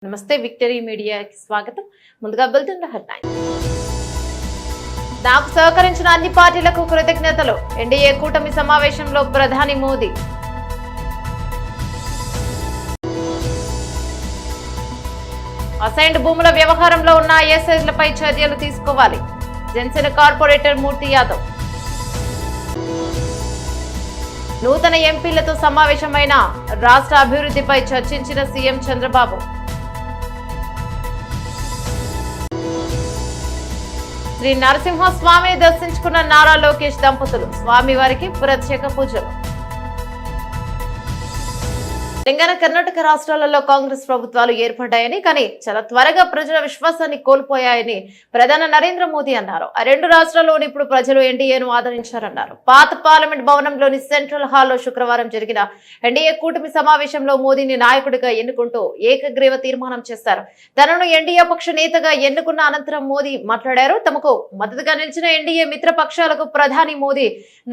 నమస్తే విక్టరీ మీడియాకి స్వాగతం. ముందుగా బులెటిన్ హెడ్లైన్స్. నాకు సహకరించిన అన్ని పార్టీలకు కృతజ్ఞతలు. ఎన్డీఏ కూటమి సమావేశంలో ప్రధాని మోదీ. అసైన్డ్ భూముల వ్యవహారంలో ఉన్న ఐఎస్ఐలపై చర్యలు తీసుకోవాలి. జనసేన కార్పొరేటర్ మూర్తి యాదవ్. నూతన ఎంపీలతో సమావేశమైన రాష్ట్ర అభివృద్ధిపై చర్చించిన సీఎం చంద్రబాబు. శ్రీ నరసింహ స్వామిని దర్శించుకున్న నారా లోకేష్ దంపతులు. స్వామివారికి ప్రత్యేక పూజలు. తెలంగాణ, కర్ణాటక రాష్ట్రాలలో కాంగ్రెస్ ప్రభుత్వాలు ఏర్పడ్డాయని, కానీ చాలా త్వరగా ప్రజల విశ్వాసాన్ని కోల్పోయాయని ప్రధాని నరేంద్ర మోదీ అన్నారు. ఆ రెండు రాష్ట్రాల్లోని ఇప్పుడు ప్రజలు ఎన్డీఏను ఆదరించారన్నారు. పాత పార్లమెంట్ భవనంలోని సెంట్రల్ హాల్లో శుక్రవారం జరిగిన ఎన్డీఏ కూటమి సమావేశంలో మోదీని నాయకుడిగా ఎన్నుకుంటూ ఏకగ్రీవ తీర్మానం చేశారు. తనను ఎన్డీఏ పక్ష నేతగా ఎన్నుకున్న అనంతరం మోదీ మాట్లాడారు. తమకు మద్దతుగా నిలిచిన ఎన్డీఏ మిత్ర పక్షాలకు ప్రధాని మోదీ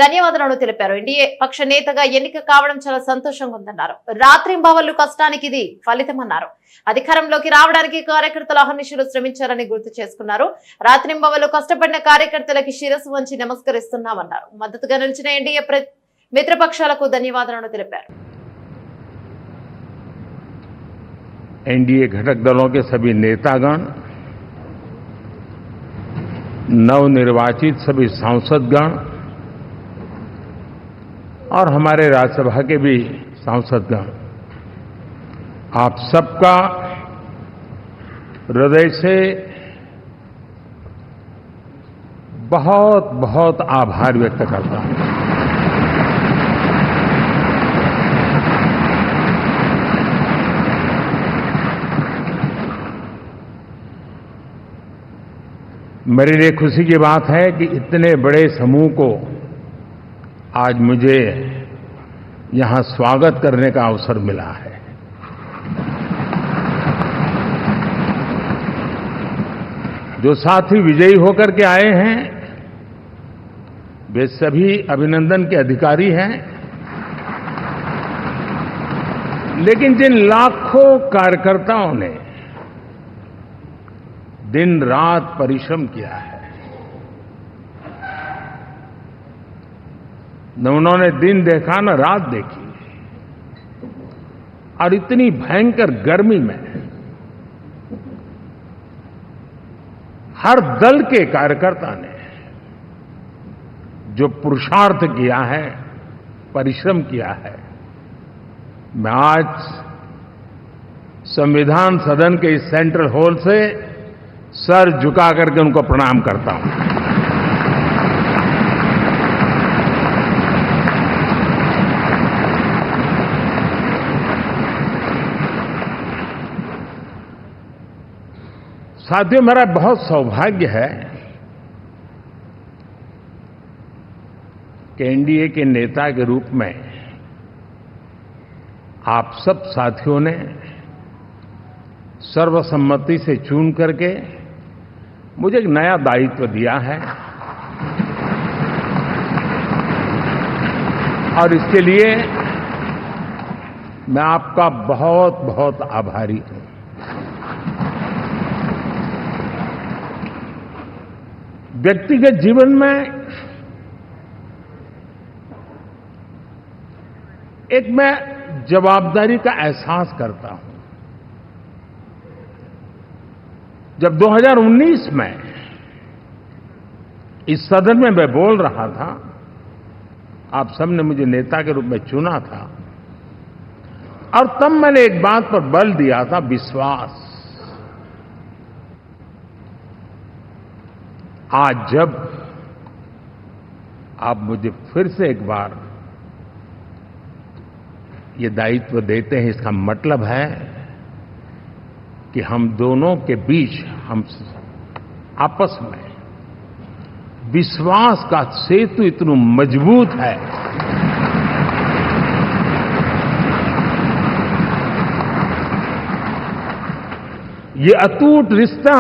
ధన్యవాదాలను తెలిపారు. ఎన్డీఏ పక్ష నేతగా ఎన్నిక కావడం చాలా సంతోషంగా ఉందన్నారు. రాత్రింబవళ్లు కష్టానికి ఇది ఫలితమన్నారు. అధికారంలోకి రావడానికి కార్యకర్తలు అహర్నిశలు శ్రమించారని గుర్తు చేసుకున్నారు. రాత్రింబవళ్లు కష్టపడిన కార్యకర్తలకి శిరస్సు వంచి నమస్కరిస్తున్నామన్నారు. మద్దతుగా నిలిచిన ఎన్డీఏ మిత్రపక్షాలకు ధన్యవాదాలను తెలిపారు. एनडीए घटक दलों के सभी नेतागण, नवनिर्वाचित सभी सांसदगण और हमारे राज्यसभा के भी सांसदगण, आप सबका हृदय से बहुत बहुत आभार व्यक्त करता हूं। मेरे लिए खुशी की बात है कि इतने बड़े समूह को आज मुझे यहां स्वागत करने का अवसर मिला है। जो साथी विजयी होकर के आए हैं वे सभी अभिनंदन के अधिकारी हैं, लेकिन जिन लाखों कार्यकर्ताओं ने दिन रात परिश्रम किया है, न उन्होंने दिन देखा न रात देखी, और इतनी भयंकर गर्मी में हर दल के कार्यकर्ता ने जो पुरुषार्थ किया है, परिश्रम किया है, मैं आज संविधान सदन के इस सेंट्रल हॉल से सर झुका करके उनको प्रणाम करता हूं। साथियों, मेरा बहुत सौभाग्य है कि एनडीए के नेता के रूप में आप सब साथियों ने सर्वसम्मति से चुन करके मुझे एक नया दायित्व दिया है, और इसके लिए मैं आपका बहुत बहुत आभारी हूं। व्यक्तिगत जीवन में एक मैं जवाबदारी का एहसास करता हूं। जब 2019 में इस सदन में मैं बोल रहा था, आप सबने मुझे नेता के रूप में चुना था, और तब मैंने एक बात पर बल दिया था, विश्वास। आज जब आप मुझे फिर से एक बार ये दायित्व देते हैं, इसका मतलब है कि हम दोनों के बीच, हम आपस में विश्वास का सेतु इतना मजबूत है ये अटूट रिश्ता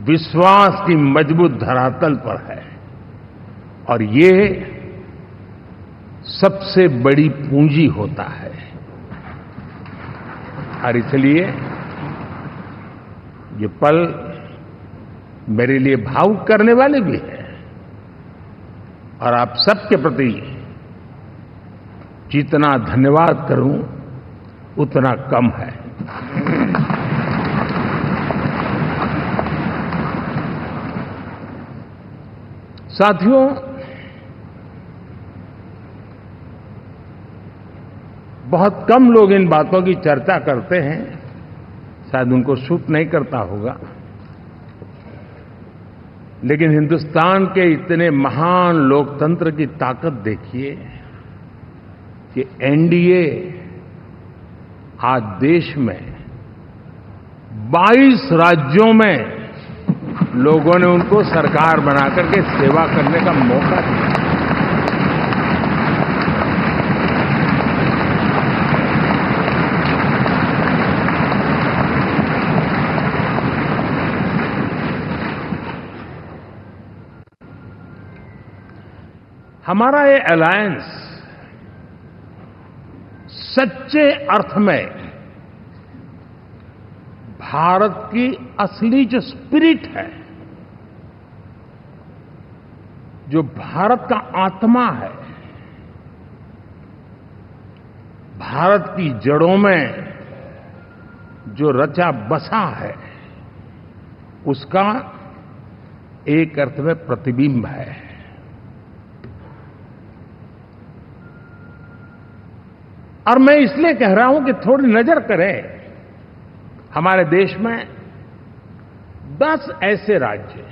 विश्वास की मजबूत धरातल पर है, और ये सबसे बड़ी पूंजी होता है। और इसलिए ये पल मेरे लिए भावुक करने वाले भी है और आप सबके प्रति जितना धन्यवाद करूं उतना कम है। साथियों, बहुत कम लोग इन बातों की चर्चा करते हैं, शायद उनको सूट नहीं करता होगा, लेकिन हिंदुस्तान के इतने महान लोकतंत्र की ताकत देखिए कि एनडीए आज देश में 22 राज्यों में लोगों ने उनको सरकार बनाकर के सेवा करने का मौका दिया। हमारा ये अलायंस सच्चे अर्थ में भारत की असली जो स्पिरिट है, जो भारत का आत्मा है, भारत की जड़ों में जो रचा बसा है, उसका एक अर्थ में प्रतिबिंब है। और मैं इसलिए कह रहा हूं कि थोड़ी नजर करें, हमारे देश में 10 ऐसे राज्य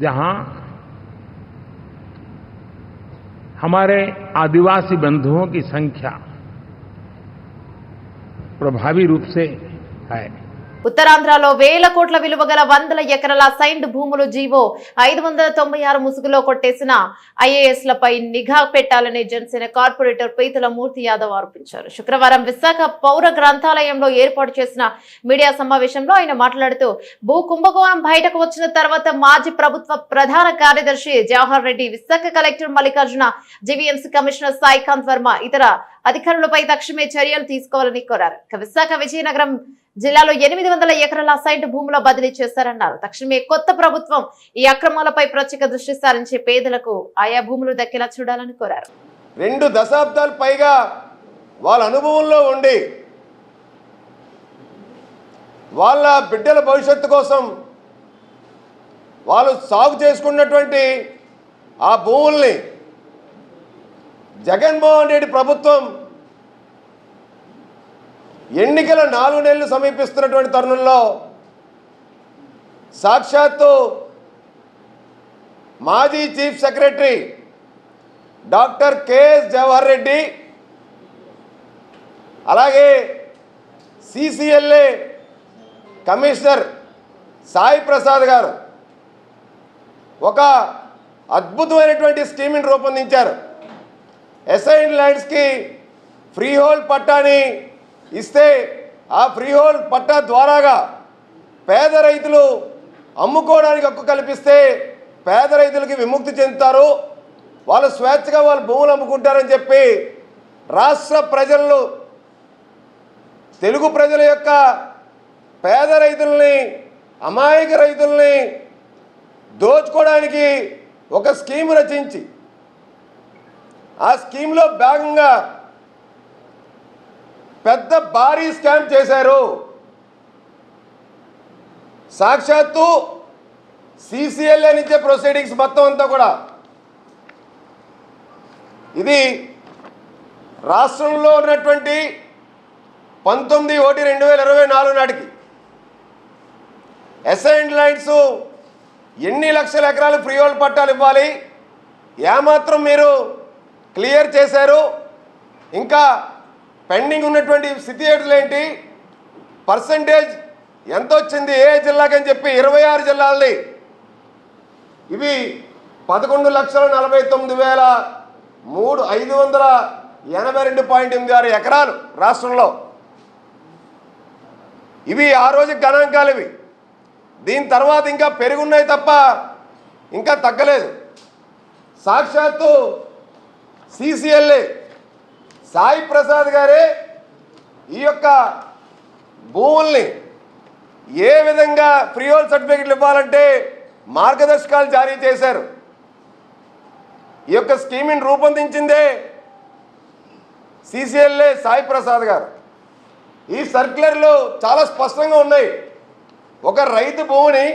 जहां हमारे आदिवासी बंधुओं की संख्या प्रभावी रूप से है। ఉత్తరాంధ్రలో వేల కోట్ల విలువ గల 100 ఎకరాల సైన్డ్ భూములు జీవో 596 ముసుగులో కొట్టేసిన ఐఏఎస్లపై నిఘా పెట్టాలని జనసేన కార్పొరేటర్ పీతల మూర్తి యాదవ్ ఆరోపించారు. శుక్రవారం విశాఖ పౌర గ్రంథాలయంలో ఏర్పాటు చేసిన మీడియా సమావేశంలో ఆయన మాట్లాడుతూ భూ కుంభకోణం బయటకు వచ్చిన తర్వాత మాజీ ప్రభుత్వ ప్రధాన కార్యదర్శి Jawahar Reddy, Visakha collector Mallikarjuna, GVMC commissioner Saikanth Varma ఇతర అధికారులపై తక్షణమే చర్యలు తీసుకోవాలని కోరారు. విశాఖ విజయనగరం జిల్లాలో 800 ఎకరాల సైట్ భూముల బదిలీ చేశారన్నారు. తక్షణమే కొత్త ప్రభుత్వం ఈ అక్రమాలపై ప్రత్యేక దృష్టి సారించి పేదలకు ఆయా భూములు దక్కేలా చూడాలని కోరారు. 2 దశాబ్దాలు పైగా వాళ్ళ అనుభవంలో ఉండి వాళ్ళ బిడ్డల భవిష్యత్తు కోసం వాళ్ళు సాగు చేసుకున్నటువంటి ఆ భూముల్ని జగన్మోహన్ రెడ్డి ప్రభుత్వం ఎన్నికల 4 నెలలు సమీపిస్తున్నటువంటి తరుణంలో సాక్షాత్తు మాజీ chief secretary doctor K S Jawahar Reddy, అలాగే సిసిఎల్ఏ కమిషనర్ సాయి ప్రసాద్ గారు ఒక అద్భుతమైనటువంటి స్కీమ్ని రూపొందించారు. అసైన్డ్ ల్యాండ్స్కి ఫ్రీ హోల్డ్ పట్టాని ఇస్తే ఆ ఫ్రీ హోల్డ్ పట్టా ద్వారాగా పేద రైతులు అమ్ముకోవడానికి హక్కు కల్పిస్తే పేద రైతులకి విముక్తి చెందుతారు, వాళ్ళు స్వేచ్ఛగా వాళ్ళ భూములు అమ్ముకుంటారని చెప్పి రాష్ట్ర ప్రజలను, తెలుగు ప్రజల యొక్క పేద రైతుల్ని, అమాయక రైతుల్ని దోచుకోవడానికి ఒక స్కీమ్ రచించి ఆ స్కీమ్లో భాగంగా పెద్ద భారీ స్కామ్ చేశారు. సాక్షాత్తు సిసిఎల్ఏ నుంచే ప్రొసీడింగ్స్ మొత్తం అంతా కూడా ఇది రాష్ట్రంలో ఉన్నటువంటి 19/1/2024 నాటికి అసైన్డ్ ల్యాండ్స్ ఎన్ని లక్షల ఎకరాలు ఫ్రీ హోల్డ్ పట్టాలు ఇవ్వాలి, ఏమాత్రం మీరు క్లియర్ చేశారు, ఇంకా పెండింగ్ ఉన్నటువంటి స్థితిగతులు ఏంటి, పర్సంటేజ్ ఎంత వచ్చింది ఏ జిల్లాకి అని చెప్పి 26 జిల్లాలని, ఇవి 11,49,582.86 ఎకరాలు రాష్ట్రంలో. ఇవి ఆ రోజు గణాంకాలు. ఇవి దీని తర్వాత ఇంకా పెరుగున్నాయి తప్ప ఇంకా తగ్గలేదు. సాక్షాత్తు సిసిఎల్ఏ సాయి ప్రసాద్ గారే ఈ యొక్క భూముల్ని ఏ విధంగా ఫ్రీ హోల్డ్ సర్టిఫికెట్లు ఇవ్వాలంటే మార్గదర్శకాలు జారీ చేశారు. ఈ యొక్క స్కీమ్ని రూపొందించిందే సిసిఎల్ఏ సాయి ప్రసాద్ గారు. ఈ సర్క్యులర్లో చాలా స్పష్టంగా ఉన్నాయి. ఒక రైతు భూమిని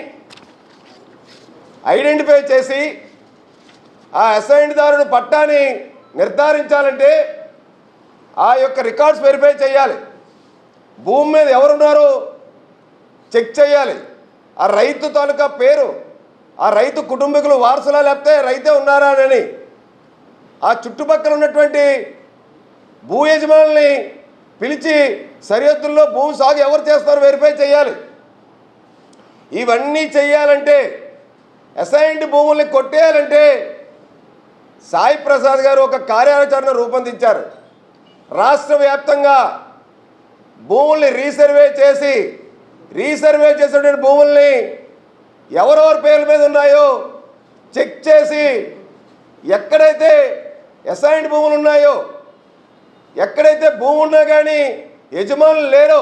ఐడెంటిఫై చేసి ఆ అసైన్దారుడు పట్టాని నిర్ధారించాలంటే ఆ యొక్క రికార్డ్స్ వెరిఫై చేయాలి. భూమి మీద ఎవరున్నారో చెక్ చేయాలి. ఆ రైతు తాలూకా పేరు, ఆ రైతు కుటుంబీకులు వారసులా లేకపోతే రైతే ఉన్నారా అని ఆ చుట్టుపక్కల ఉన్నటువంటి భూ యజమానుల్ని పిలిచి సరిహద్దుల్లో భూమి సాగు ఎవరు చేస్తారో వెరిఫై చేయాలి. ఇవన్నీ చేయాలంటే అసైన్డ్ భూముల్ని కొట్టేయాలంటే సాయి ప్రసాద్ గారు ఒక కార్యాచరణ రూపొందించారు. రాష్ట్ర వ్యాప్తంగా భూముల్ని రీసర్వే చేసినటువంటి భూముల్ని ఎవరెవరి పేర్ల మీద ఉన్నాయో చెక్ చేసి ఎక్కడైతే అసైన్డ్ భూములు ఉన్నాయో, ఎక్కడైతే భూమి ఉన్నా కానీ యజమానులు లేరో,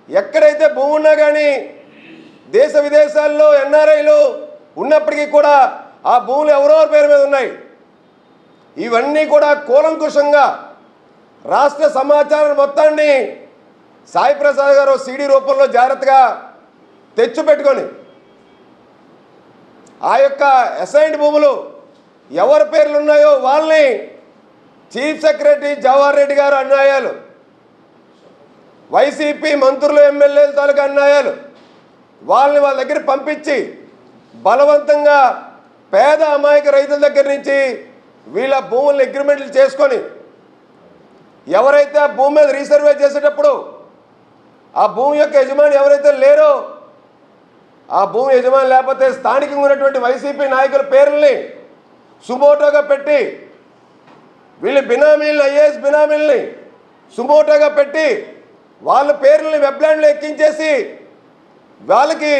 ఎక్కడైతే భూమి ఉన్నా కానీ దేశ విదేశాల్లో ఎన్ఆర్ఐలు ఉన్నప్పటికీ కూడా ఆ భూములు ఎవరెవరి పేరు మీద ఉన్నాయి. ఇవన్నీ కూడా కూలంకుషంగా రాష్ట్ర సమాచారం మొత్తాన్ని సాయి ప్రసాద్ గారు సీడీ రూపంలో జాగ్రత్తగా తెచ్చిపెట్టుకొని ఆ యొక్క అసైన్డ్ భూములు ఎవరి పేర్లు ఉన్నాయో వాళ్ళని చీఫ్ సెక్రటరీ జవహర్ రెడ్డి గారు అన్యాయాలు, వైసీపీ మంత్రులు ఎమ్మెల్యేల తాలూకా అన్యాయాలు, వాళ్ళని వాళ్ళ దగ్గర పంపించి బలవంతంగా పేద అమాయక రైతుల దగ్గర నుంచి వీళ్ళ భూములను అగ్రిమెంట్లు చేసుకొని ఎవరైతే ఆ భూమి మీద రీసర్వే చేసేటప్పుడు ఆ భూమి యొక్క యజమాని ఎవరైతే లేరో, ఆ భూమి యజమాని లేకపోతే స్థానికంగా ఉన్నటువంటి వైసీపీ నాయకుల పేర్లని సుమోటోగా పెట్టి వీళ్ళు బినామీలని, ఐఏఎస్ బినామీలని సుమోటోగా పెట్టి వాళ్ళ పేర్లని వెబ్లాండ్లో ఎక్కించేసి వాళ్ళకి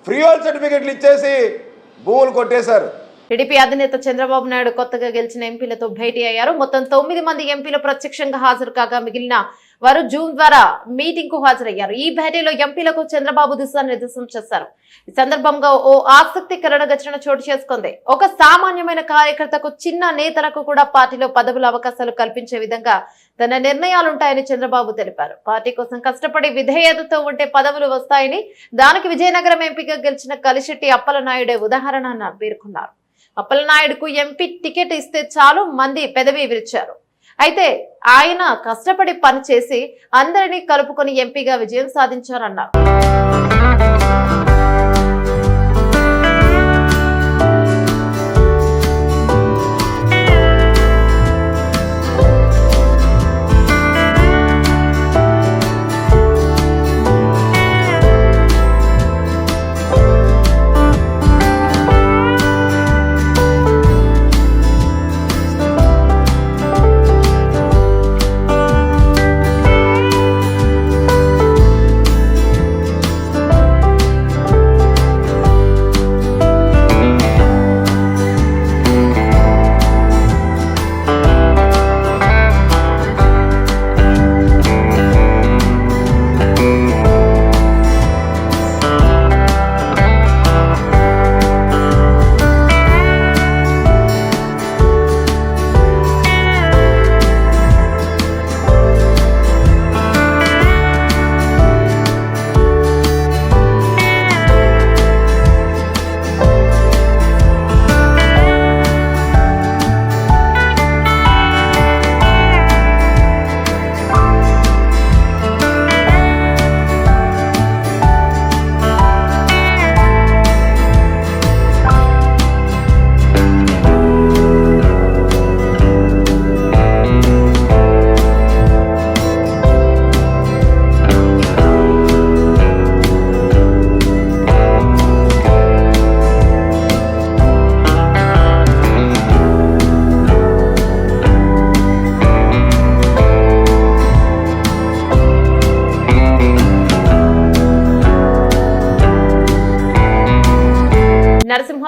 ఫ్రీ హోల్డ్ సర్టిఫికెట్లు ఇచ్చేసి భూములు కొట్టేశారు. టీడీపీ అధినేత చంద్రబాబు నాయుడు కొత్తగా గెలిచిన ఎంపీలతో భేటీ అయ్యారు. మొత్తం 9 మంది ఎంపీలు ప్రత్యక్షంగా హాజరు కాగా మిగిలిన వారు జూమ్ ద్వారా మీటింగ్ కు హాజరయ్యారు. ఈ భేటీలో ఎంపీలకు చంద్రబాబు దిశానిర్దేశం చేశారు. ఈ సందర్భంగా ఓ ఆసక్తికరణ ఘటన చోటు చేసుకుంది. ఒక సామాన్యమైన కార్యకర్తకు, చిన్న నేతలకు కూడా పార్టీలో పదవుల అవకాశాలు కల్పించే విధంగా తన నిర్ణయాలుంటాయని చంద్రబాబు తెలిపారు. పార్టీ కోసం కష్టపడి విధేయతతో ఉంటే పదవులు వస్తాయని, దానికి విజయనగరం ఎంపీగా గెలిచిన కలిశెట్టి అప్పలనాయుడే ఉదాహరణ అని పేర్కొన్నారు. అప్పలనాయుడుకు ఎంపీ టికెట్ ఇస్తే చాలు మంది పెదవి విరిచారు. అయితే ఆయన కష్టపడి పనిచేసి అందరినీ కలుపుకొని ఎంపీగా విజయం సాధించారన్నారు.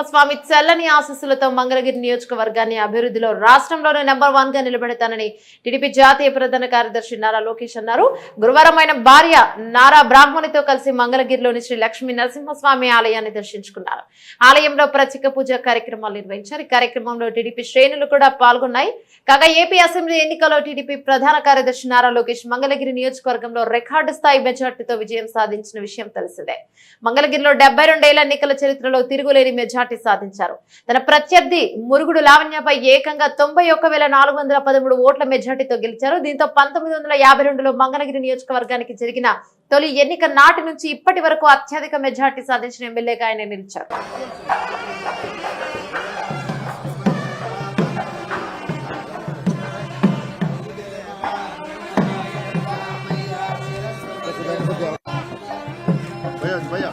నరసింహస్వామి చల్లని ఆశీస్సులతో మంగళగిరి నియోజకవర్గాన్ని అభివృద్ధిలో రాష్ట్రంలోనే నెంబర్ 1 గా నిలబెడతానని టీడీపీ జాతీయ ప్రధాన కార్యదర్శి నారా లోకేష్ అన్నారు. గురువారం ఆయన భార్య నారా బ్రాహ్మణితో కలిసి మంగళగిరిలోని శ్రీ లక్ష్మీ నరసింహస్వామి ఆలయాన్ని దర్శించుకున్నారు. ఆలయంలో ప్రత్యేక పూజా కార్యక్రమాలు నిర్వహించారు. ఈ కార్యక్రమంలో టీడీపీ శ్రేణులు కూడా పాల్గొన్నాయి. కాగా ఏపీ అసెంబ్లీ ఎన్నికల్లో టీడీపీ ప్రధాన కార్యదర్శి నారా లోకేష్ మంగళగిరి నియోజకవర్గంలో రికార్డు స్థాయి మెజార్టీతో విజయం సాధించిన విషయం తెలిసిందే. మంగళగిరిలో 72 ఏళ్ల ఎన్నికల చరిత్రలో తిరుగులేని మెజార్టీ సాధించారు. తన ప్రత్యర్థి మురుగుడు లావణ్యపై ఏకంగా 91,413 ఓట్ల మెజార్టీతో గెలిచారు. దీంతో 1952లో మంగళగిరి నియోజకవర్గానికి జరిగిన తొలి ఎన్నిక నాటి నుంచి ఇప్పటి వరకు అత్యధిక మెజార్టీ సాధించిన ఎమ్మెల్యేగా ఆయన నిలిచారు. भैया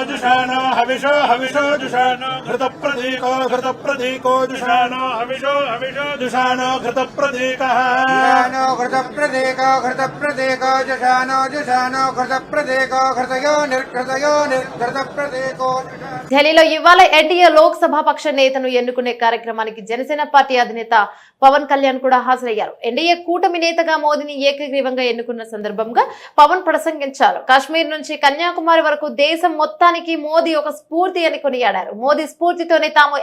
जुषानो हविषो जुषानो घृतप्रदीको जुषानो हविषो जुषानो घृतप्रदीकः जुषानो घृतप्रदीको घृतयो निर्घृतप्रदीको. ఢిల్లీలో ఇవాళ ఎన్డీఏ లోక్సభ పక్ష నేతను ఎన్నుకునే కార్యక్రమానికి జనసేన పార్టీ అధినేత పవన్ కళ్యాణ్ కూడా హాజరయ్యారు. ఎన్డీఏ కూటమి నేతగా మోదీని ఏకగ్రీవంగా ఎన్నుకున్న సందర్భంగా పవన్ ప్రసంగించారు. కాశ్మీర్ నుంచి కన్యాకుమారి వరకు దేశం మొత్తానికి మోదీ ఒక స్ఫూర్తి అని కొనియాడారు. మోదీ స్ఫూర్తితోనే తాము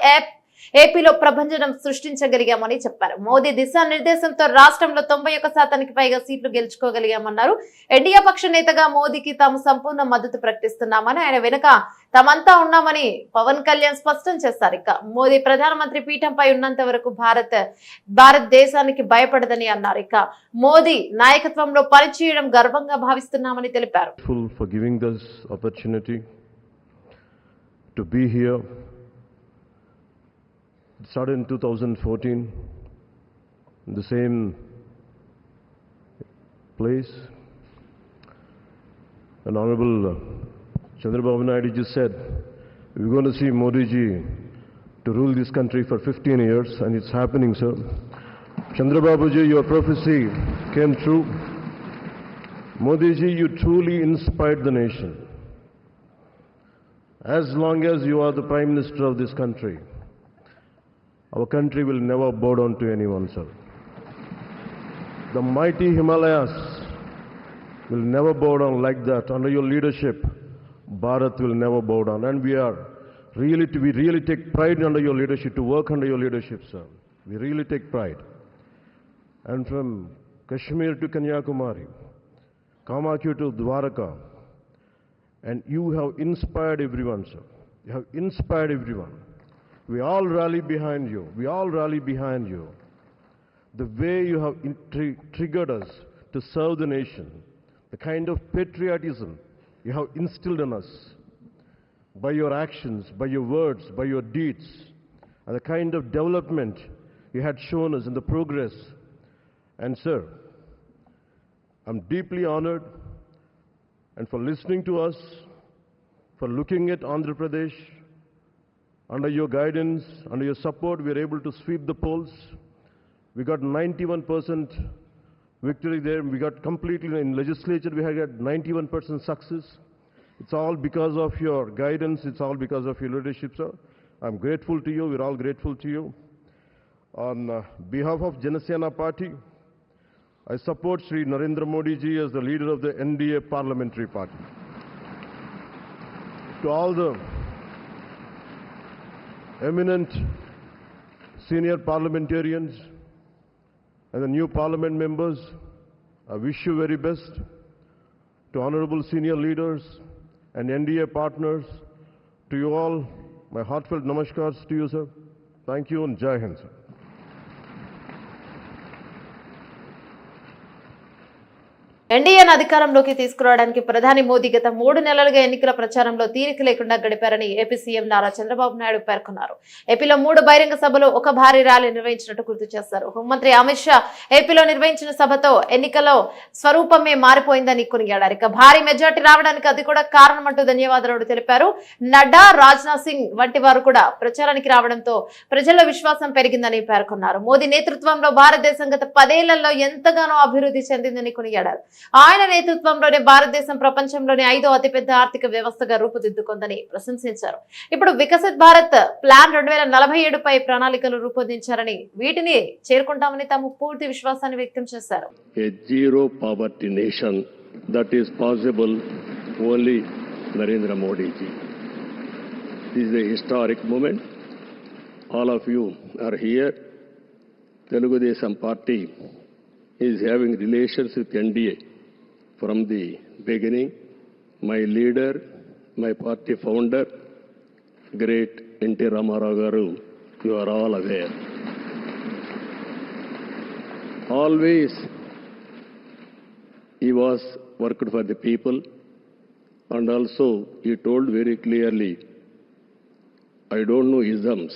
ఏపీలో ప్రభంజనం సృష్టించగలిగామని చెప్పారు. మోదీ దిశానిర్దేశంతో రాష్ట్రంలో 91% పైగా సీట్లు గెలుచుకోగలిగామన్నారు. ఎన్డీఏ పక్ష నేతగా మోదీకి తాము సంపూర్ణ మద్దతు ప్రకటిస్తున్నామని, ఆయన వెనుక తామంతా ఉన్నామని పవన్ కళ్యాణ్ స్పష్టం చేశారు. ఇక మోదీ ప్రధానమంత్రి పీఠంపై ఉన్నంత వరకు భారతదేశానికి భయపడదని అన్నారు. ఇక మోదీ నాయకత్వంలో పనిచేయడం గర్వంగా భావిస్తున్నామని తెలిపారు. It started in 2014 in the same place. And Honorable Chandrababu Naidu just said, we're going to see Modi ji to rule this country for 15 years, and it's happening, sir. Chandrababu ji, your prophecy came true. Modi ji, you truly inspired the nation. As long as you are the Prime Minister of this country, our country will never bow down to anyone, sir. The mighty Himalayas will never bow down like that. Under your leadership, Bharat will never bow down. And we really take pride under your leadership, to work under your leadership, sir. We really take pride. And from Kashmir to Kanyakumari, Kamakya to Dwaraka, and you have inspired everyone, sir. You have inspired everyone. We all rally behind you. The way you have triggered us to serve the nation, the kind of patriotism you have instilled in us by your actions, by your words, by your deeds, and the kind of development you had shown us in the progress. And sir, I'm deeply honored, and for listening to us, for looking at Andhra Pradesh. Under your guidance, under your support, we were able to sweep the polls. We got 91% victory there. We got completely, in legislature, we had got 91% success. It's all because of your guidance. It's all because of your leadership, sir. I'm grateful to you. We're all grateful to you. On behalf of Janasena Party, I support Sri Narendra Modi ji as the leader of the NDA Parliamentary Party. To all the eminent senior parliamentarians and the new parliament members, I wish you very best. To honorable senior leaders and NDA partners, to you all, my heartfelt namaskars to you, sir. Thank you and Jai Hind, sir. ఎన్డీఏను అధికారంలోకి తీసుకురావడానికి ప్రధాని మోదీ గత 3 నెలలుగా ఎన్నికల ప్రచారంలో తీరిక లేకుండా గడిపారని AP CM Nara Chandrababu Naidu పేర్కొన్నారు. ఏపీలో 3 బహిరంగ సభలు, 1 భారీ ర్యాలీ నిర్వహించినట్టు గుర్తు చేశారు. హోంమంత్రి అమిత్ షా ఏపీలో నిర్వహించిన సభతో ఎన్నికల స్వరూపమే మారిపోయిందని కొనియాడారు. ఇక భారీ మెజార్టీ రావడానికి అది కూడా కారణమంటూ ధన్యవాదాలు తెలిపారు. నడ్డా, రాజ్నాథ్ సింగ్ వంటి వారు కూడా ప్రచారానికి రావడంతో ప్రజల్లో విశ్వాసం పెరిగిందని పేర్కొన్నారు. మోదీ నేతృత్వంలో భారతదేశం గత 10 ఏళ్లలో ఎంతగానో అభివృద్ధి చెందిందని కొనియాడారు. ఆయన నేతృత్వంలోనే భారతదేశం ప్రపంచంలోని 5వ అతిపెద్ద ఆర్థిక వ్యవస్థగా రూపుదిద్దుకుందని ప్రశంసించారు. ఇప్పుడు వికసిత్ భారత్ ప్లాన్ 2047 పై ప్రణాళికలు రూపొందించారని వీటిని చేరుకుంటామని తాము పూర్తి విశ్వాసాన్ని వ్యక్తం చేశారు. A zero poverty nation, that is possible only Narendra Modi ji. This is a historic moment. All of you are here. Telugu Desam Party is having relations with NDA from the beginning. My leader, my party founder, great N.T. Ramarao garu, you are all aware. Always he was worked for the people, and also he told very clearly, I don't know isms,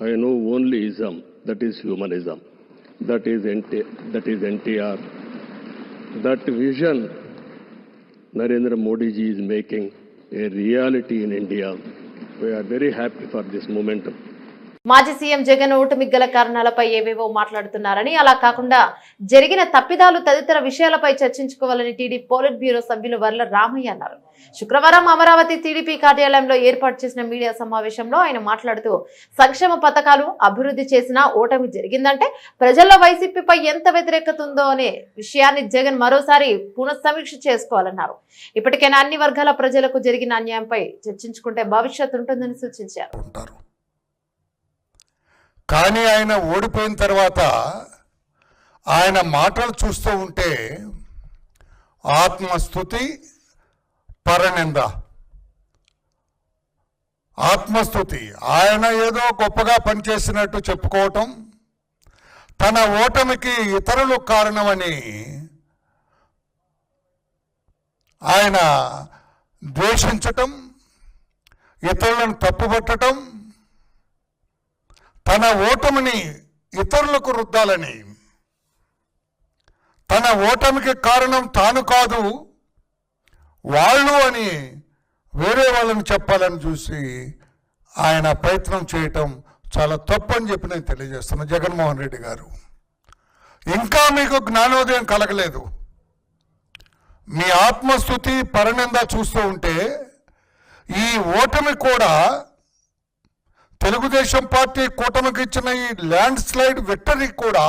I know only ism, that is humanism. That is NTR. That vision Narendra Modi ji is making a reality in India. We are very happy for this momentum. మాజీ CM Jagan ఓటమి గల కారణాలపై ఏవేవో మాట్లాడుతున్నారని, అలా కాకుండా జరిగిన తప్పిదాలు తదితర విషయాలపై చర్చించుకోవాలని టీడీపీ పోలిట్ బ్యూరో సభ్యులు వర్ల రామయ్య అన్నారు. శుక్రవారం అమరావతి టీడీపీ కార్యాలయంలో ఏర్పాటు చేసిన మీడియా సమావేశంలో ఆయన మాట్లాడుతూ, సంక్షేమ పథకాలు అభివృద్ధి చేసినా ఓటమి జరిగిందంటే ప్రజల్లో వైసీపీపై ఎంత వ్యతిరేకత ఉందో అనే విషయాన్ని జగన్ మరోసారి పునఃసమీక్ష చేసుకోవాలన్నారు. ఇప్పటికైనా అన్ని వర్గాల ప్రజలకు జరిగిన అన్యాయంపై చర్చించుకుంటే భవిష్యత్తు ఉంటుందని సూచించారు. కానీ ఆయన ఓడిపోయిన తర్వాత ఆయన మాటలు చూస్తూ ఉంటే ఆత్మస్తుతి, పరనింద. ఆత్మస్తుతి, ఆయన ఏదో గొప్పగా పనిచేసినట్టు చెప్పుకోవటం, తన ఓటమికి ఇతరులు కారణమని ఆయన ద్వేషించటం, ఇతరులను తప్పుపట్టడం, తన ఓటమిని ఇతరులకు రుద్దాలని, తన ఓటమికి కారణం తాను కాదు వాళ్ళు అని వేరే వాళ్ళని చెప్పాలని చూసి ఆయన ప్రయత్నం చేయటం చాలా తప్పని చెప్పి నేను తెలియజేస్తున్నా. జగన్మోహన్ రెడ్డి గారు, ఇంకా మీకు జ్ఞానోదయం కలగలేదు. మీ ఆత్మస్తుతి, పరనింద చూస్తూ ఉంటే ఈ ఓటమి కూడా తెలుగుదేశం పార్టీ కూటమికి ఇచ్చిన ఈ ల్యాండ్ స్లైడ్ విక్టరీ కూడా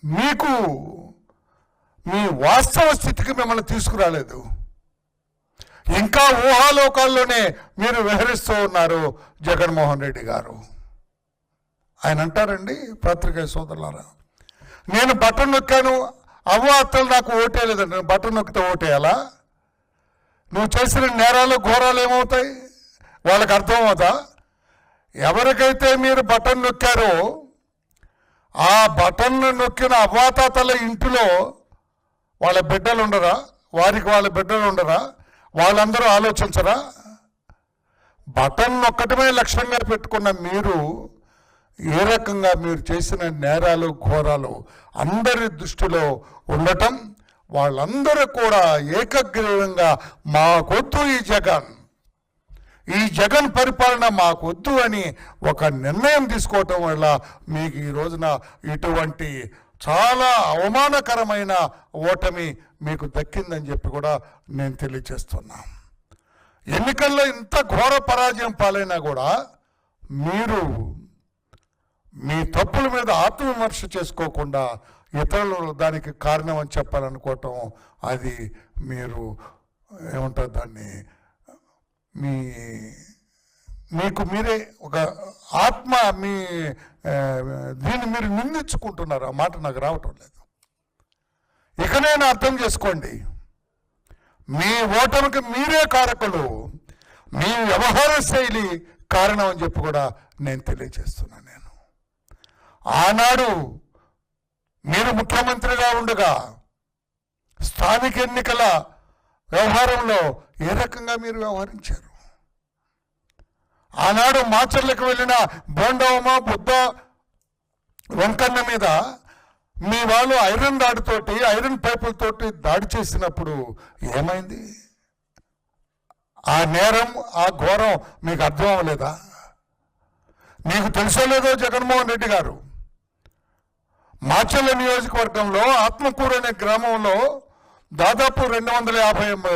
మీకు మీ వాస్తవ స్థితికి మిమ్మల్ని తీసుకురాలేదు. ఇంకా ఊహాలోకాల్లోనే మీరు విహరిస్తూ ఉన్నారు జగన్మోహన్ రెడ్డి గారు. ఆయన అంటారండి, పత్రికా సోదరులారా, నేను బటన్ నొక్కాను, అవ్వ అత్తలు నాకు ఓటేయలేదండి. నేను బటన్ నొక్కితే ఓటేయాలా? నువ్వు చేసిన నేరాలు ఘోరాలు ఏమవుతాయి? వాళ్ళకి అర్థమవుతా? ఎవరికైతే మీరు బటన్ నొక్కారో ఆ బటన్ నొక్కిన అవ్వాతాతల ఇంటిలో వాళ్ళ బిడ్డలు ఉండరా? వారికి వాళ్ళ బిడ్డలు ఉండరా? వాళ్ళందరూ ఆలోచించరా? బటన్ నొక్కటమే లక్ష్యంగా పెట్టుకున్న మీరు ఏ రకంగా మీరు చేసిన నేరాలు ఘోరాలు అందరి దృష్టిలో ఉండటం, వాళ్ళందరూ కూడా ఏకగ్రీవంగా మాకొద్దు ఈ జగన్ పరిపాలన మాకొద్దు అని ఒక నిర్ణయం తీసుకోవటం వల్ల మీకు ఈ రోజున ఇటువంటి చాలా అవమానకరమైన ఓటమి మీకు దక్కిందని చెప్పి కూడా నేను తెలియజేస్తున్నా. ఎన్నికల్లో ఇంత ఘోర పరాజయం పాలైనా కూడా మీరు మీ తప్పుల మీద ఆత్మవిమర్శ చేసుకోకుండా ఇతరులు దానికి కారణం అని చెప్పాలనుకోవటం, అది మీరు ఏమంటారు దాన్ని, మీకు మీరే ఒక ఆత్మ మీ దీన్ని మీరు నిందించుకుంటున్నారు. ఆ మాట నాకు రావటం లేదు. ఇకనైనా అర్థం చేసుకోండి, మీ ఓటమికి మీరే కారకులు, మీ వ్యవహార శైలి కారణం అని చెప్పి కూడా నేను తెలియజేస్తున్నాను. నేను ఆనాడు మీరు ముఖ్యమంత్రిగా ఉండగా స్థానిక ఎన్నికల వ్యవహారంలో ఏ రకంగా మీరు వ్యవహరించారు? ఆనాడు మాచర్లకు వెళ్ళిన బోండవమ బుద్ధ వెంకన్న మీద మీ వాళ్ళు ఐరన్ రాడ్తోటి ఐరన్ పైపులతోటి దాడి చేసినప్పుడు ఏమైంది? ఆ నేరం ఆ ఘోరం మీకు అర్థం అవ్వలేదా? మీకు తెలుసో లేదో జగన్మోహన్ రెడ్డి గారు మాచర్ల నియోజకవర్గంలో ఆత్మకూరు అనే గ్రామంలో దాదాపు 250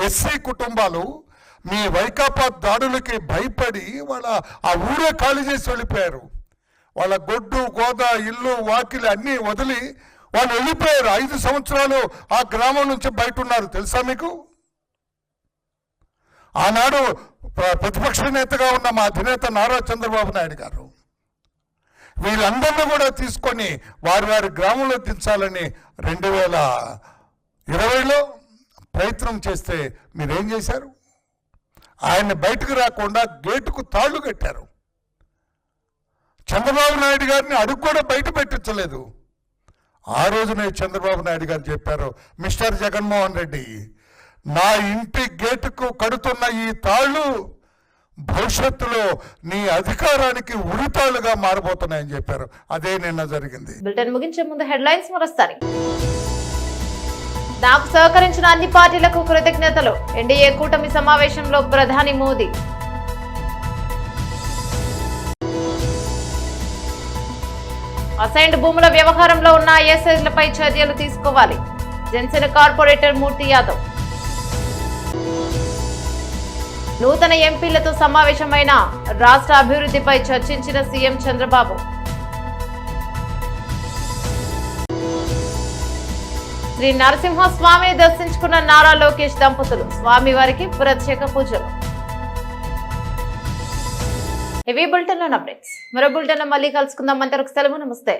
ఎస్సీ కుటుంబాలు మీ వైకాపా దాడులకి భయపడి వాళ్ళ ఆ ఊరే ఖాళీ చేసి వెళ్ళిపోయారు. వాళ్ళ గొడ్డు గోద ఇల్లు వాకిలి అన్నీ వదిలి వాళ్ళు వెళ్ళిపోయారు. 5 సంవత్సరాలు ఆ గ్రామం నుంచి బయట ఉన్నారు. తెలుసా మీకు? ఆనాడు ప్రతిపక్ష నేతగా ఉన్న మా అధినేత నారా చంద్రబాబు నాయుడు గారు వీళ్ళందరినీ కూడా తీసుకొని వారి గ్రామంలో దించాలని 2020లో ప్రయత్నం చేస్తే మీరేం చేశారు? ఆయన్ని బయటకు రాకుండా గేటుకు తాళ్లు కట్టారు. చంద్రబాబు నాయుడు గారిని అడుగు కూడా బయట పెట్టించలేదు. ఆ రోజునే చంద్రబాబు నాయుడు గారు చెప్పారు, మిస్టర్ జగన్మోహన్ రెడ్డి, నా ఇంటి గేటుకు కడుతున్న ఈ తాళ్లు భవిష్యత్తులో నీ అధికారానికి ఉరితాళ్లుగా మారబోతున్నాయని చెప్పారు. అదే నిన్న జరిగింది. బులెటిన్ ముగించే ముందు హెడ్లైన్స్ మరోసారి. నాకు సహకరించిన అన్ని పార్టీలకు కృతజ్ఞతలు, ఎన్డీఏ కూటమి సమావేశంలో ప్రధాని మోదీ. అసైన్డ్ భూముల వ్యవహారంలో ఉన్న ఐఎస్ఐలపై చర్యలు తీసుకోవాలి, జనసేన కార్పొరేటర్ మూర్తి యాదవ్. నూతన ఎంపీలతో సమావేశమైన రాష్ట్ర అభివృద్ధిపై చర్చించిన సీఎం చంద్రబాబు. శ్రీ నరసింహస్వామిని దర్శించుకున్న నారా లోకేష్ దంపతులు, స్వామివారికి ప్రత్యేక పూజలు. ఇవి బులెటిన్లోని అప్డేట్స్. మరో బులెటిన్ మళ్ళీ కలుసుకుందాం. అంతవరకు సెలవు. నమస్తే.